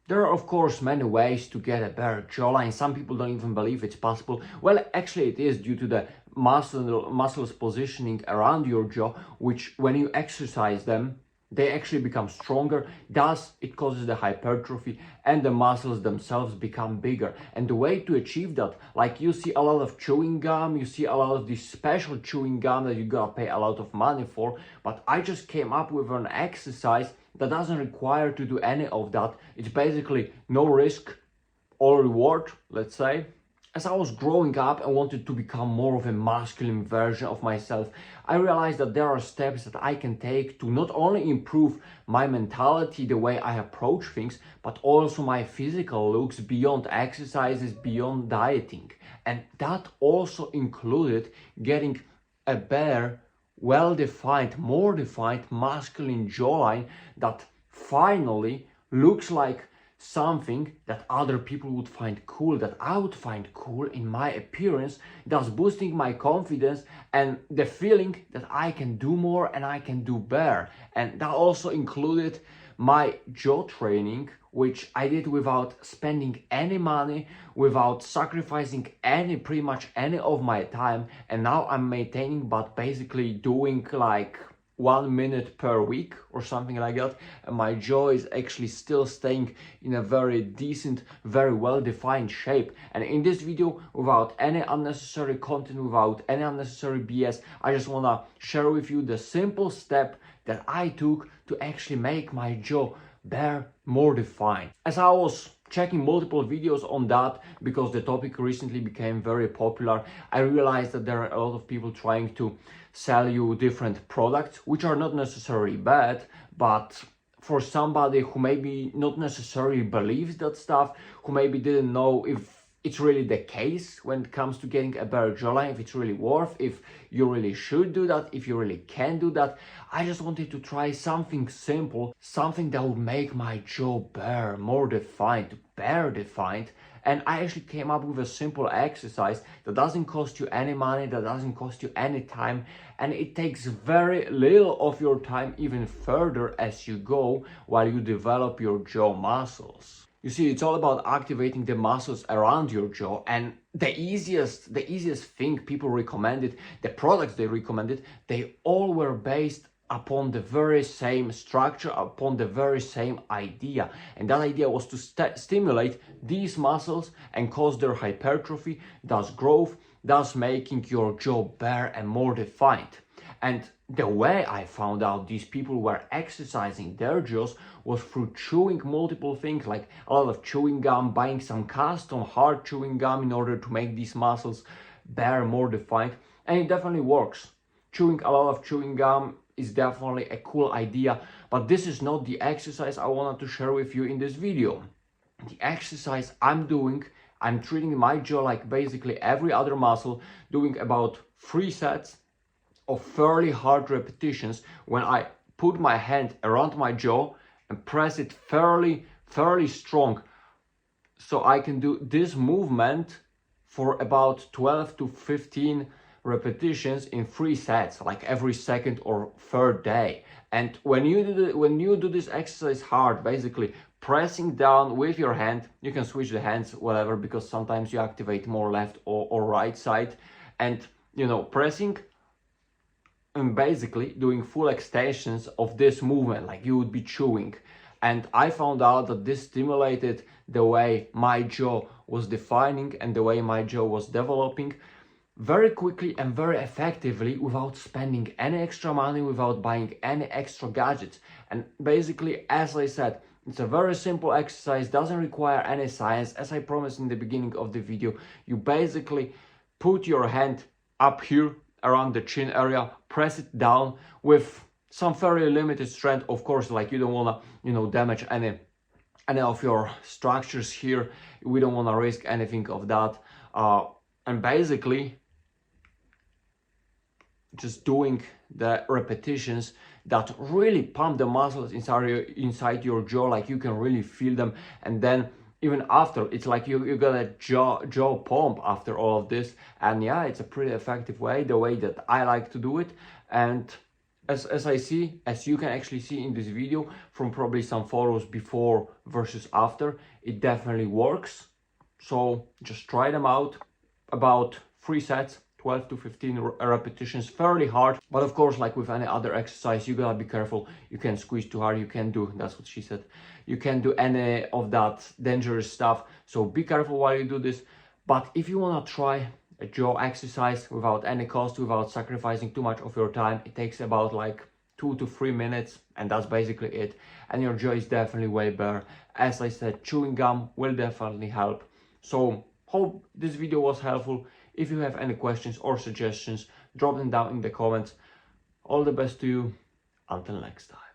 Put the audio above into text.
There are of course many ways to get a better jawline. Some people don't even believe it's possible. Well, actually it is, due to the muscles positioning around your jaw, which when you exercise them, they actually become stronger. Thus it causes the hypertrophy and the muscles themselves become bigger. And the way to achieve that, like you see a lot of chewing gum, you see a lot of this special chewing gum that you gotta pay a lot of money for, but I just came up with an exercise that doesn't require to do any of that. It's basically no risk or reward, let's say. As I was growing up and wanted to become more of a masculine version of myself, I realized that there are steps that I can take to not only improve my mentality, the way I approach things, but also my physical looks beyond exercises, beyond dieting. And that also included getting a better, well-defined, more defined masculine jawline that finally looks like something that other people would find cool, that I would find cool in my appearance, thus boosting my confidence and the feeling that I can do more and I can do better. And that also included my jaw training, which I did without spending any money, without sacrificing pretty much any of my time. And now I'm maintaining, but basically doing like 1 minute per week or something like that, and my jaw is actually still staying in a very decent, very well defined shape. And in this video, without any unnecessary content, without any unnecessary BS, I just wanna share with you the simple step that I took to actually make my jaw better, more defined. As I was checking multiple videos on that, because the topic recently became very popular, I realized that there are a lot of people trying to sell you different products, which are not necessarily bad, but for somebody who maybe not necessarily believes that stuff, who maybe didn't know if it's really the case when it comes to getting a better jawline, if it's really worth, if you really should do that, if you really can do that, I just wanted to try something simple, something that would make my jaw better, more defined, better defined. And I actually came up with a simple exercise that doesn't cost you any money, that doesn't cost you any time, and it takes very little of your time even further as you go while you develop your jaw muscles. You see, it's all about activating the muscles around your jaw, and the easiest thing people recommended, the products they recommended, they all were based upon the very same structure, upon the very same idea. And that idea was to stimulate these muscles and cause their hypertrophy, thus growth, thus making your jaw bare and more defined. And the way I found out these people were exercising their jaws was through chewing multiple things, like a lot of chewing gum, buying some custom hard chewing gum in order to make these muscles bare, more defined. And it definitely works. Chewing a lot of chewing gum is definitely a cool idea, but this is not the exercise I wanted to share with you in this video. The exercise I'm doing, I'm treating my jaw like basically every other muscle, doing about 3 sets of fairly hard repetitions when I put my hand around my jaw and press it fairly strong. So I can do this movement for about 12 to 15 repetitions in 3 sets, like every second or third day. And when you do this exercise hard, basically pressing down with your hand, you can switch the hands, whatever, because sometimes you activate more left or right side, and pressing and basically doing full extensions of this movement like you would be chewing. And I found out that this stimulated the way my jaw was defining and the way my jaw was developing very quickly and very effectively, without spending any extra money, without buying any extra gadgets. And basically, as I said, it's a very simple exercise, doesn't require any science. As I promised in the beginning of the video, you basically put your hand up here around the chin area, press it down with some very limited strength, of course, like you don't want to damage any of your structures here. We don't want to risk anything of that, and basically just doing the repetitions that really pump the muscles inside your jaw, like you can really feel them. And then even after, it's like you got a jaw pump after all of this. And yeah, it's a pretty effective way, the way that I like to do it. And as you can actually see in this video from probably some photos before versus after, it definitely works. So just try them out. About 3 sets, 12 to 15 repetitions, fairly hard. But of course, like with any other exercise, you gotta be careful. You can squeeze too hard, you can do, that's what she said, you can do any of that dangerous stuff. So be careful while you do this. But if you wanna try a jaw exercise without any cost, without sacrificing too much of your time, it takes about like 2 to 3 minutes, and that's basically it. And your jaw is definitely way better. As I said, chewing gum will definitely help. So hope this video was helpful. If you have any questions or suggestions, drop them down in the comments. All the best to you. Until next time.